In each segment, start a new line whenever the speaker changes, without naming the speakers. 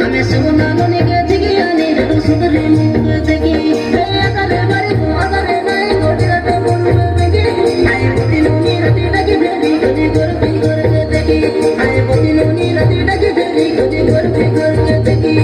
আমি সুনা ননি গে দিগি আনি রে সুদরে মুখ দেখি আকারে বাড়ি কো আকারে নাই গোটিরাতে মন দেখি আই বতি ননি রাতি ডাকি দেরি গদি করবি করকে দেখি আই বতি ননি রাতি ডাকি দেরি গদি করবি করকে দেখি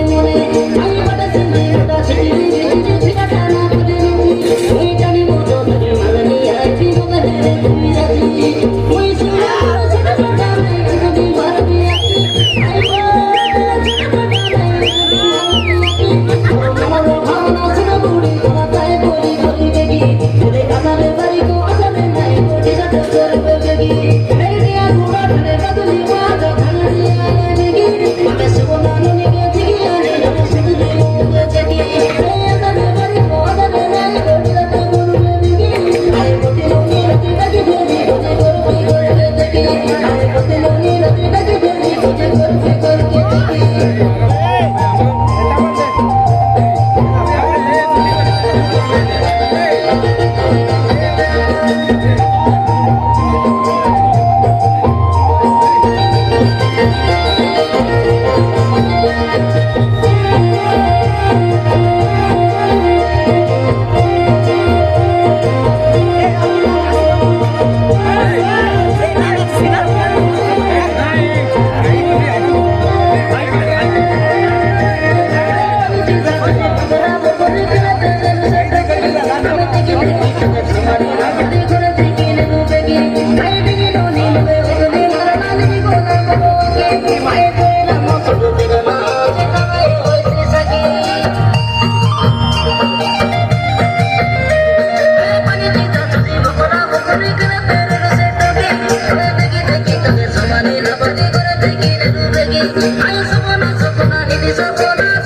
Mone